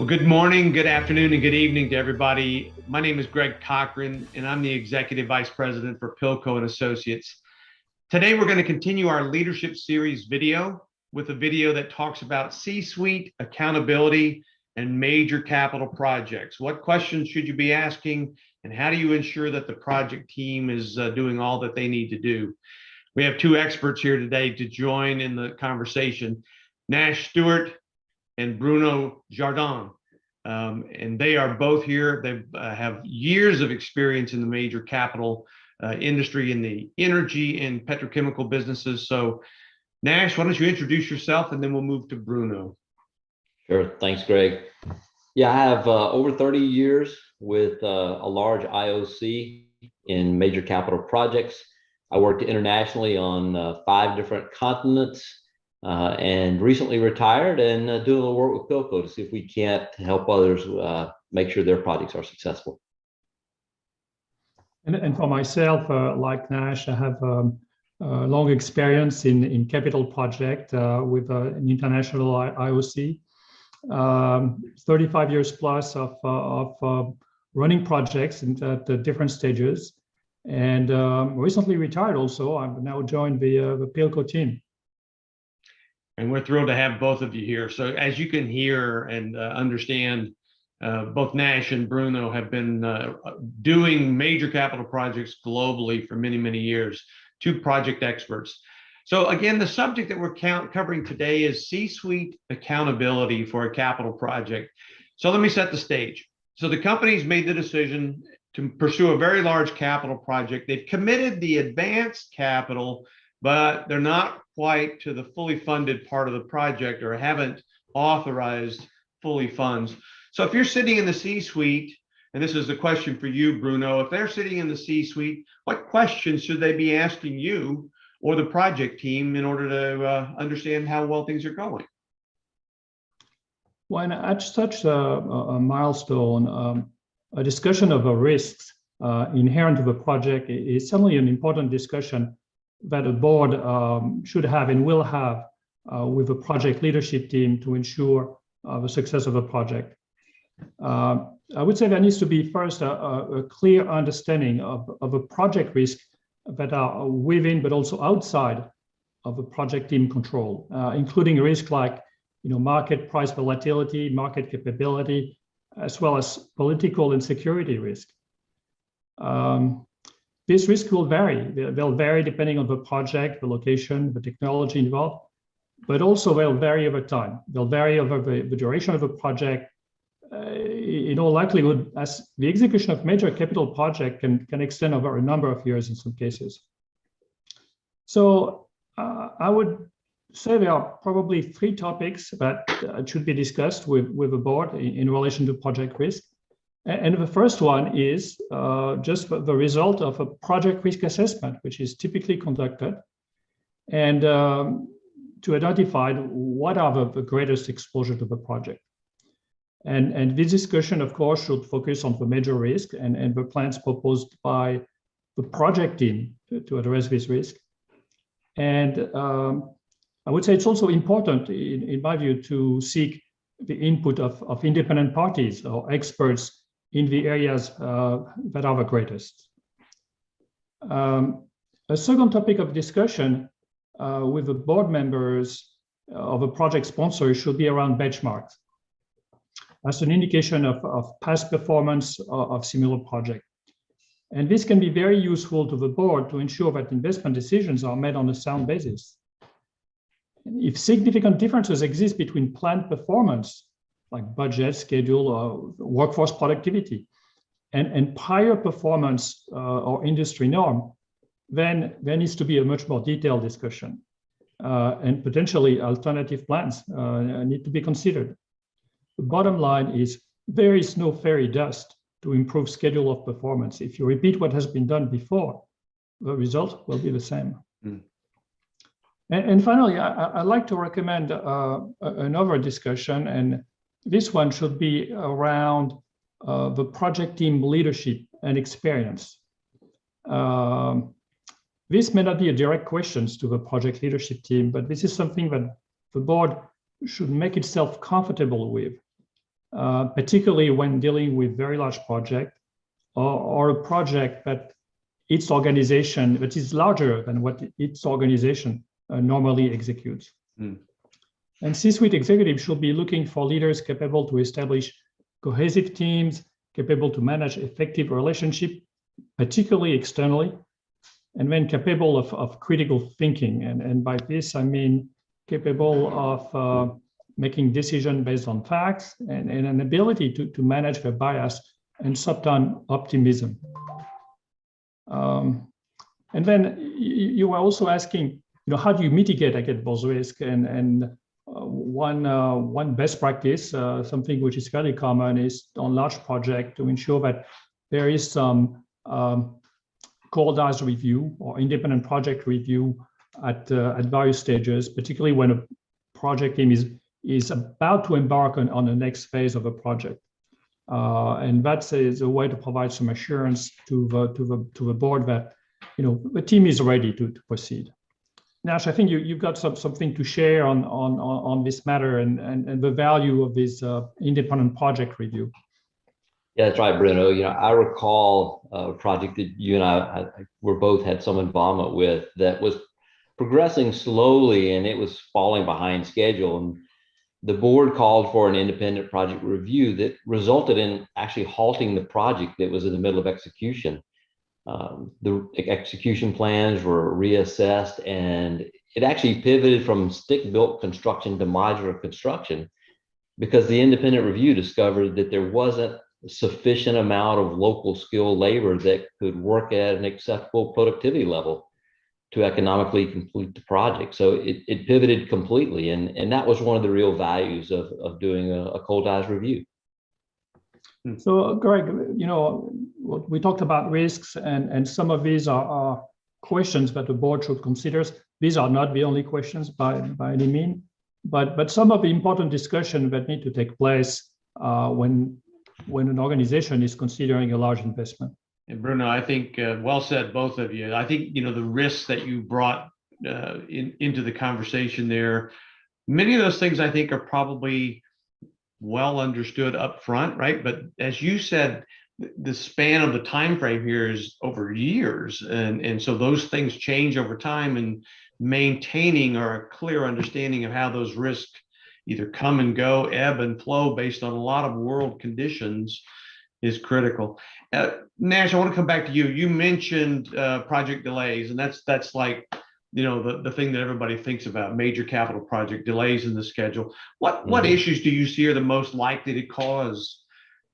Well, good morning, good afternoon, and good evening to everybody. My name is Greg Cochran, and I'm the Executive Vice President for Pilko and Associates. Today, we're going to continue our leadership series video with a video that talks about C-suite accountability and major capital projects. What questions should you be asking, and how do you ensure that the project team is doing all that they need to do? We have two experts here today to join in the conversation, Nash Stewart and Bruno Jardin. And they are both here. They have years of experience in the major capital industry in the energy and petrochemical businesses. So Nash, why don't you introduce yourself and then we'll move to Bruno. Sure, thanks, Greg. Yeah, I have over 30 years with a large IOC in major capital projects. I worked internationally on 5 different continents. And recently retired and doing a little work with Pilko to see if we can't help others make sure their projects are successful. And for myself, like Nash, I have long experience in capital project with an international IOC, 35 years plus of running projects at the different stages, and recently retired also. I've now joined the Pilko team. And we're thrilled to have both of you here. So as you can hear and understand, both Nash and Bruno have been doing major capital projects globally for many, many years, 2 project experts. So again, the subject that we're covering today is C-suite accountability for a capital project. So let me set the stage. So the company's made the decision to pursue a very large capital project. They've committed the advanced capital, but they're not quite to the fully funded part of the project or haven't authorized fully funds. So if you're sitting in the C-suite, and this is a question for you, Bruno, if they're sitting in the C-suite, what questions should they be asking you or the project team in order to understand how well things are going? When at such a milestone, a discussion of the risks inherent to the project is certainly an important discussion that a board should have and will have with a project leadership team to ensure the success of a project. I would say there needs to be first a clear understanding of a project risk that are within but also outside of the project team control, including risk like market price volatility, market capability, as well as political and security risk. This risk will vary. They'll vary depending on the project, the location, the technology involved, but also they'll vary over time. They'll vary over the duration of the project. In all likelihood, as the execution of major capital project can extend over a number of years in some cases. So I would say there are probably 3 topics that should be discussed with the board in relation to project risk. And the first one is just the result of a project risk assessment, which is typically conducted, and to identify what are the greatest exposure to the project. And this discussion, of course, should focus on the major risk and the plans proposed by the project team to address this risk. And I would say it's also important, in my view, to seek the input of independent parties or experts in the areas that are the greatest. A second topic of discussion with the board members of a project sponsor should be around benchmarks as an indication of past performance of similar projects. And this can be very useful to the board to ensure that investment decisions are made on a sound basis. If significant differences exist between planned performance, like budget, schedule, or workforce productivity, and prior performance or industry norm, then there needs to be a much more detailed discussion. And potentially alternative plans need to be considered. The bottom line is there is no fairy dust to improve schedule of performance. If you repeat what has been done before, the result will be the same. And finally, I'd like to recommend another discussion, and this one should be around the project team leadership and experience. This may not be a direct question to the project leadership team, but this is something that the board should make itself comfortable with. particularly when dealing with very large project or a project that its organization, that is larger than what its organization normally executes. Mm. And C-suite executives should be looking for leaders capable to establish cohesive teams, capable to manage effective relationship, particularly externally, and then capable of critical thinking. And by this, I mean capable of making decisions based on facts and an ability to manage their bias and sometimes optimism. And then you were also asking, how do you mitigate against those risks? And one best practice, something which is fairly common, is on large projects to ensure that there is some coordinated review or independent project review at various stages, particularly when a project team is about to embark on the next phase of a project. And that is a way to provide some assurance to the board that the team is ready to proceed. Nash, I think you've got something to share on this matter and the value of this independent project review. Yeah, that's right, Bruno. I recall a project that you and I were both had some involvement with that was progressing slowly and it was falling behind schedule. And the board called for an independent project review that resulted in actually halting the project that was in the middle of execution. The execution plans were reassessed and it actually pivoted from stick-built construction to modular construction because the independent review discovered that there wasn't a sufficient amount of local skilled labor that could work at an acceptable productivity level to economically complete the project. So it pivoted completely. And that was one of the real values of doing a cold eyes review. So Greg, we talked about risks and some of these are questions that the board should consider. These are not the only questions by any means, but some of the important discussion that need to take place when an organization is considering a large investment. And Bruno, I think well said, both of you. I think the risks that you brought into the conversation there, many of those things I think are probably well understood up front, right? But as you said, the span of the time frame here is over years, and so those things change over time. And maintaining a clear understanding of how those risks either come and go, ebb and flow based on a lot of world conditions is critical. Nash, I want to come back to you. You mentioned project delays, and that's like the thing that everybody thinks about: major capital project delays in the schedule. What issues do you see are the most likely to cause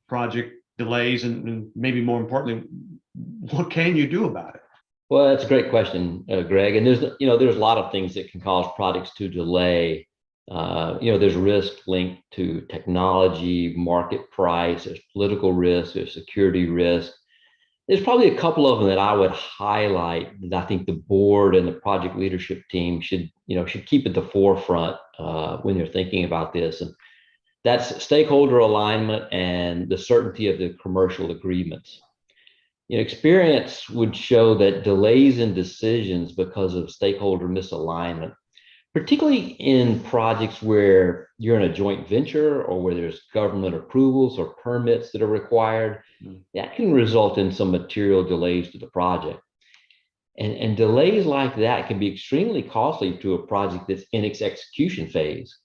project delays, and maybe more importantly, what can you do about it? Well, that's a great question, Greg. And there's a lot of things that can cause projects to delay. There's risk linked to technology, market price, there's political risk, there's security risk. There's probably a couple of them that I would highlight that I think the board and the project leadership team should keep at the forefront when they're thinking about this. And that's stakeholder alignment and the certainty of the commercial agreements. Experience would show that delays in decisions because of stakeholder misalignment, particularly in projects where you're in a joint venture or where there's government approvals or permits that are required, that can result in some material delays to the project. And delays like that can be extremely costly to a project that's in its execution phase.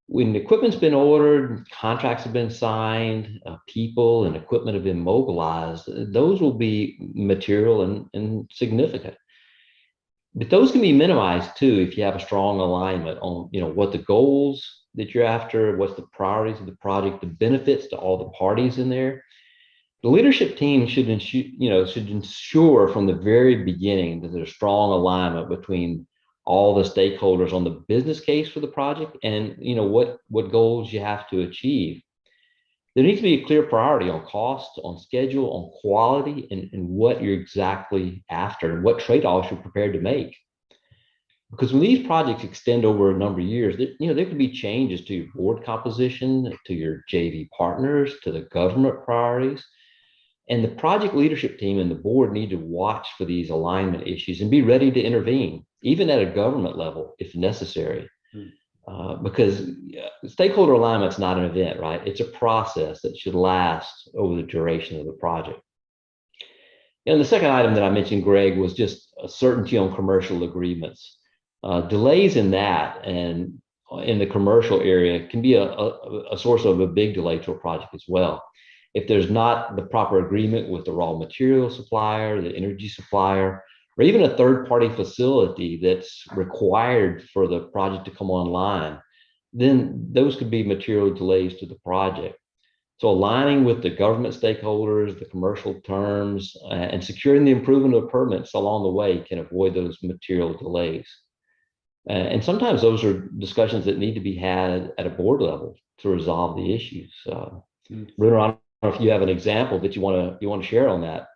When equipment's been ordered, contracts have been signed, people and equipment have been mobilized, those will be material and significant. But those can be minimized too if you have a strong alignment on what the goals that you're after, what's the priorities of the project, the benefits to all the parties in there. The leadership team should ensure from the very beginning that there's strong alignment between all the stakeholders on the business case for the project and what goals you have to achieve. There needs to be a clear priority on cost, on schedule, on quality, and what you're exactly after and what trade-offs you're prepared to make. Because when these projects extend over a number of years, there could be changes to your board composition, to your JV partners, to the government priorities. And the project leadership team and the board need to watch for these alignment issues and be ready to intervene, even at a government level if necessary. because stakeholder alignment is not an event, right? It's a process that should last over the duration of the project. And the second item that I mentioned, Greg, was just a certainty on commercial agreements. Delays in that and in the commercial area can be a source of a big delay to a project as well. If there's not the proper agreement with the raw material supplier, the energy supplier, or even a third-party facility that's required for the project to come online, then those could be material delays to the project. So aligning with the government stakeholders, the commercial terms, and securing the improvement of permits along the way can avoid those material delays. And sometimes those are discussions that need to be had at a board level to resolve the issues. Bruno, I don't know if you have an example that you want to share on that.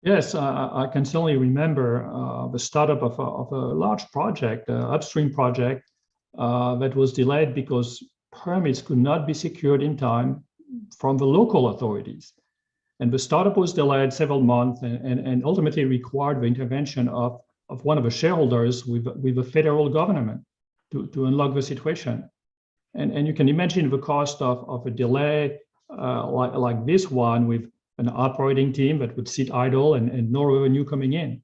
Yes, I can certainly remember the startup of a large project, upstream project, that was delayed because permits could not be secured in time from the local authorities. And the startup was delayed several months and ultimately required the intervention of one of the shareholders with the federal government to unlock the situation. And you can imagine the cost of a delay like this one with an operating team that would sit idle and no revenue coming in.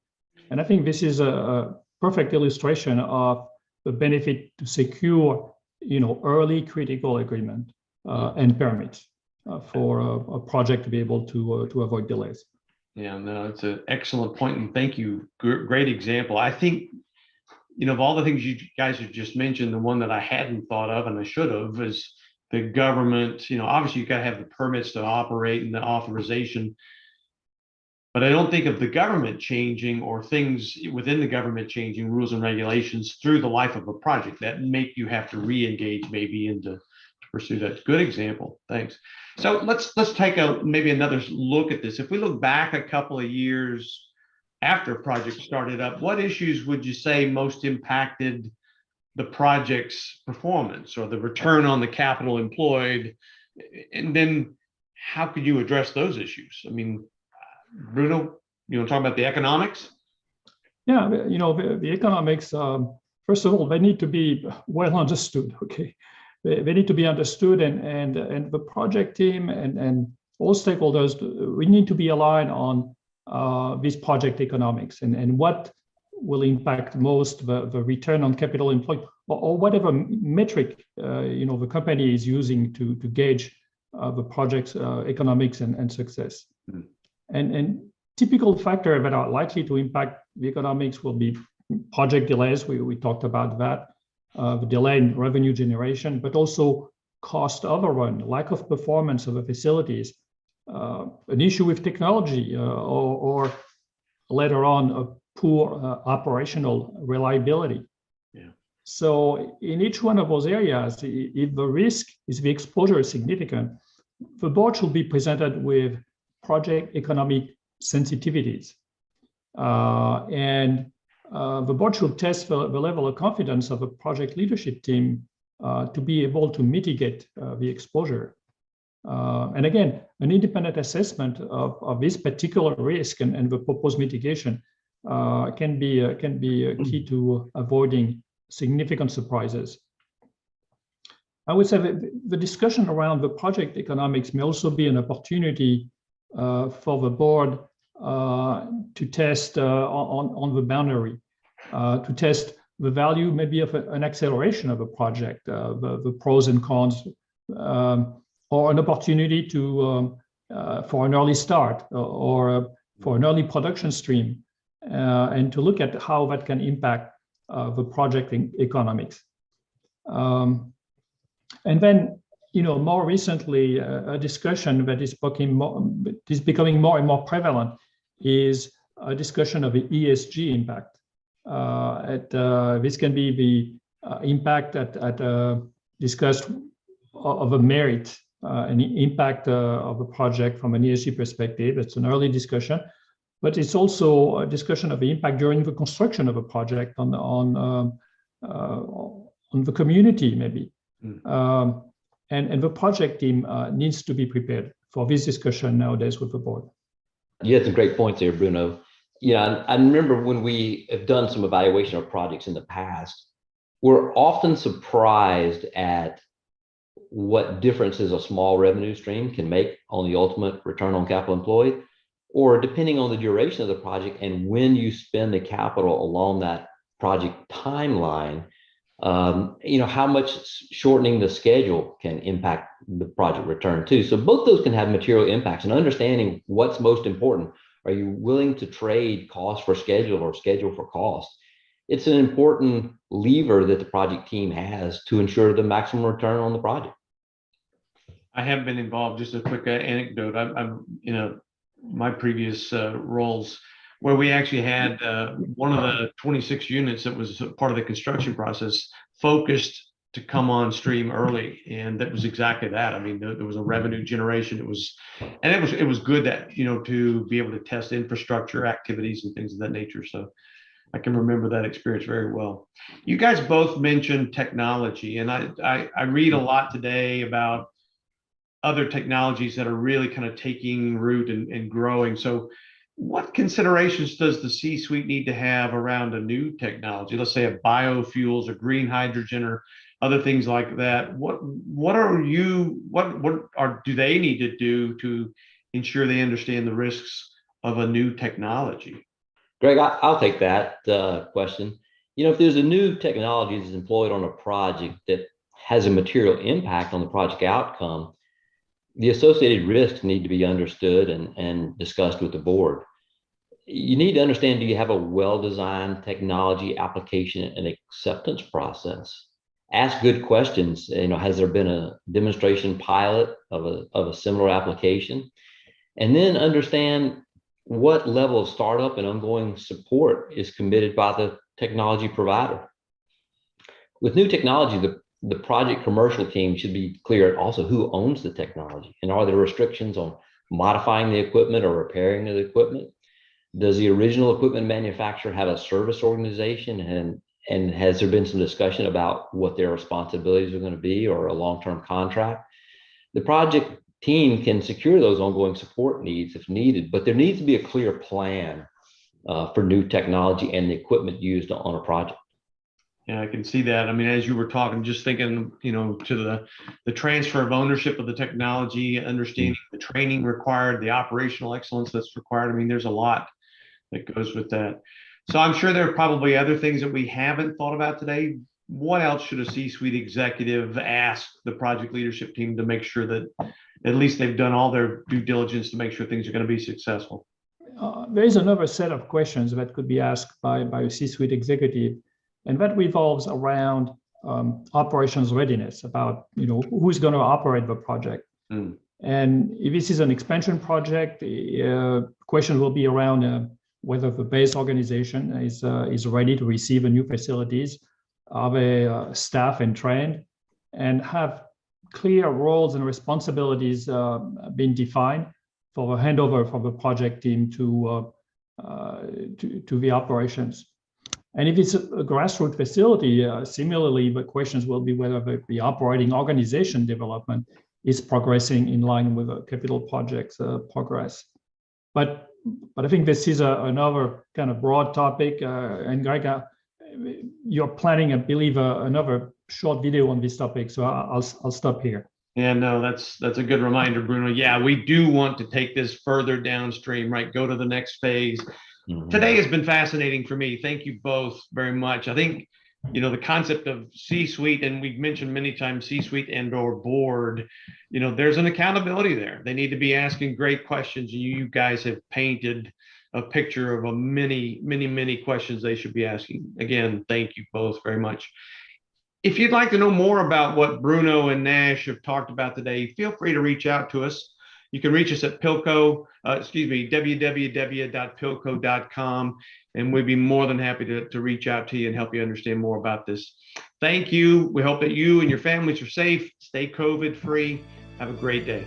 And I think this is a perfect illustration of the benefit to secure, early critical agreement and permits for a project to be able to avoid delays. Yeah, no, it's an excellent point, and thank you. Great example. I think, of all the things you guys have just mentioned, the one that I hadn't thought of and I should have is the government. Obviously you've got to have the permits to operate and the authorization, but I don't think of the government changing or things within the government changing rules and regulations through the life of a project that make you have to re-engage maybe into pursue that. Good example. Thanks. So let's take maybe another look at this. If we look back a couple of years after a project started up, what issues would you say most impacted the project's performance or the return on the capital employed? And then how could you address those issues? I mean, Bruno, you want to talk about the economics? Yeah, the economics, first of all, they need to be well understood, okay? They need to be understood, and the project team and all stakeholders, we need to be aligned on these project economics and what will impact most the return on capital employed or whatever metric the company is using to gauge the project's economics and success. Mm-hmm. And typical factors that are likely to impact the economics will be project delays. We talked about that. The delay in revenue generation, but also cost overrun, lack of performance of the facilities, an issue with technology, or later on a poor operational reliability. Yeah. So in each one of those areas, if the risk is the exposure is significant, the board should be presented with project economic sensitivities. And the board should test the level of confidence of a project leadership team to be able to mitigate the exposure. And again, an independent assessment of this particular risk and the proposed mitigation can be key to avoiding significant surprises. I would say that the discussion around the project economics may also be an opportunity for the board to test on the boundary, to test the value maybe of an acceleration of a project, the pros and cons, or an opportunity for an early start or for an early production stream, and to look at how that can impact the project economics. And then, more recently, a discussion that is becoming more and more prevalent is a discussion of the ESG impact. This can be the impact discussed of a merit, an impact of a project from an ESG perspective. It's an early discussion, but it's also a discussion of the impact during the construction of a project on the community, maybe. Mm. And the project team needs to be prepared for this discussion nowadays with the board. You had some great points there, Bruno. Yeah, I remember when we have done some evaluation of projects in the past, We're often surprised at what differences a small revenue stream can make on the ultimate return on capital employed, or depending on the duration of the project and when you spend the capital along that project timeline, how much shortening the schedule can impact the project return too. So both those can have material impacts, and understanding what's most important. Are you willing to trade cost for schedule or schedule for cost? It's an important lever that the project team has to ensure the maximum return on the project. I have been involved. Just a quick anecdote. I'm my previous roles where we actually had one of the 26 units that was part of the construction process focused to come on stream early, and that was exactly that. I mean, there was a revenue generation. It was good that to be able to test infrastructure activities and things of that nature. So I can remember that experience very well. You guys both mentioned technology, and I read a lot today about other technologies that are really kind of taking root and growing. So what considerations does the C-suite need to have around a new technology? Let's say a biofuels or green hydrogen or other things like that. What do they need to do to ensure they understand the risks of a new technology? Greg, I'll take that question. If there's a new technology that's employed on a project that has a material impact on the project outcome, the associated risks need to be understood and discussed with the board. You need to understand, do you have a well-designed technology application and acceptance process? Ask good questions. Has there been a demonstration pilot of a similar application? And then understand what level of startup and ongoing support is committed by the technology provider. With new technology, the project commercial team should be clear also who owns the technology, and are there restrictions on modifying the equipment or repairing the equipment? Does the original equipment manufacturer have a service organization, and has there been some discussion about what their responsibilities are going to be, or a long-term contract? The project team can secure those ongoing support needs if needed, but there needs to be a clear plan for new technology and the equipment used on a project. Yeah, I can see that. I mean, as you were talking, just thinking, to the transfer of ownership of the technology, understanding the training required, the operational excellence that's required. I mean, there's a lot that goes with that. So I'm sure there are probably other things that we haven't thought about today. What else should a C-suite executive ask the project leadership team to make sure that at least they've done all their due diligence to make sure things are going to be successful? There is another set of questions that could be asked by a C-suite executive, and that revolves around operations readiness, about who's going to operate the project. And if this is an expansion project, the question will be around whether the base organization is ready to receive a new facilities, are they staffed and trained, and have clear roles and responsibilities been defined for the handover from the project team to the operations. And if it's a grassroots facility, similarly, the questions will be whether the operating organization development is progressing in line with the capital project's progress. But I think this is another kind of broad topic. And Greg, you're planning, I believe, another short video on this topic, so I'll stop here. Yeah, no, that's a good reminder, Bruno. Yeah, we do want to take this further downstream, right? Go to the next phase. Today has been fascinating for me. Thank you both very much. I think, the concept of C-suite, and we've mentioned many times C-suite and/or board, there's an accountability there. They need to be asking great questions. You guys have painted a picture of many, many, many questions they should be asking. Again, thank you both very much. If you'd like to know more about what Bruno and Nash have talked about today, feel free to reach out to us. You can reach us at www.pilko.com, and we'd be more than happy to reach out to you and help you understand more about this. Thank you. We hope that you and your families are safe, stay COVID-free. Have a great day.